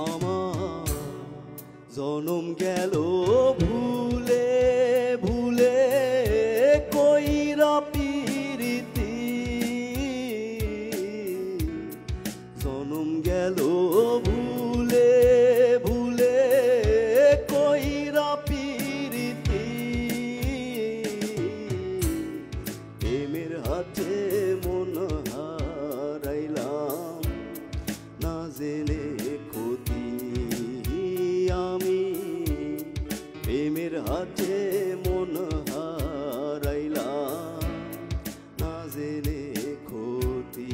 আমার জনম গেল ভুলে ভুলে কইরা পিরিতি, জনম গেল ভুলে ভুলে কইরা পিরিতি, প্রেমের হাতে মন হারাইলাম না জেনে ক্ষতি আমি, প্রেমের হাতে মন হারাইলাম না জেনে ক্ষতি।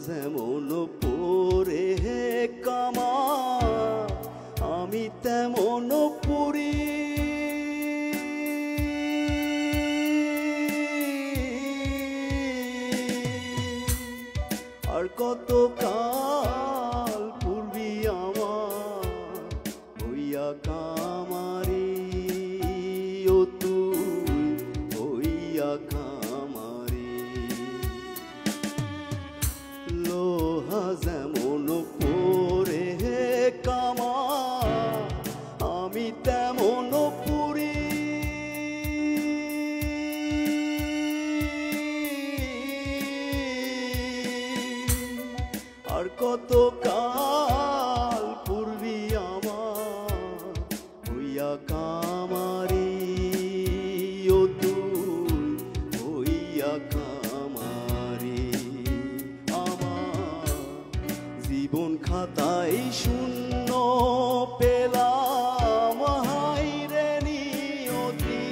যেমন পরে কামা আমি তেমন পুরি, আর কত কাল পূর্বী আমার হইয়া কামারি, ও তুই হইয়া কামারি। লোহা যেমন পরে কামা আমি তেমন পুরি, আর কত কাল পূর্বী আমার হইয়া কামারি, ও তুই হইয়া কামারি। জীবন খাতায় শূন্য পেলাম হাইরে নিয়তি,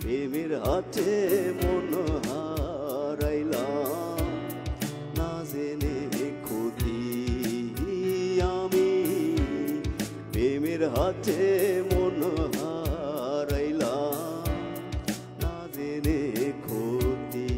প্রেমের হাতে মন হারাইলাম না জেনে ক্ষতি আমি, প্রেমের হাতে মন হারাইলাম না জেনে ক্ষতি।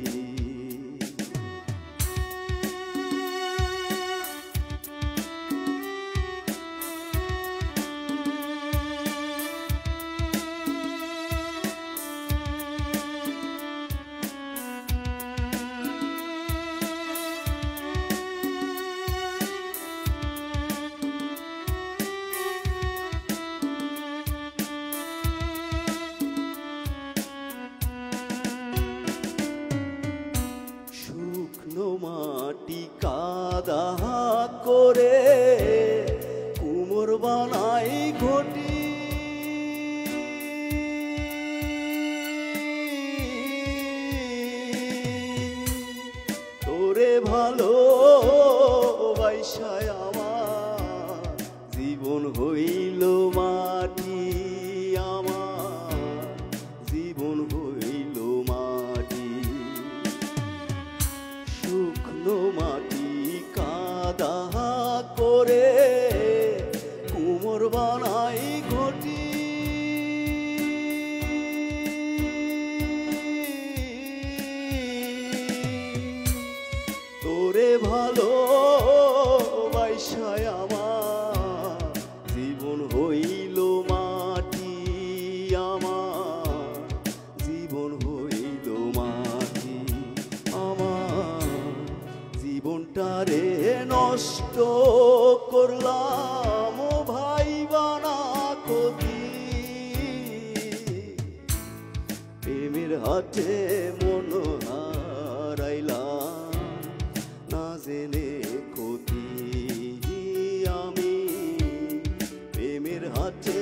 শুকনো মাটি কাদা করে কুমোর বানাই ঘটি, তোরে ভালো বাইসায় আমার জীবন হইল মাটি, আমার জীবন হইল মাটি। শুকনো মাটি কাদা করে কুমোর বানাই ঘটি, তোরে ভালো বাইসায় আমার জীবন হইল মাটি, আমার জীবন হইল মাটি। আমার জীবনটারে নষ্ট করলাম ভাই বানা কতি, প্রেমের হাতে মন হারাইলাম না জেনে ক্ষতি আমি, প্রেমের হাতে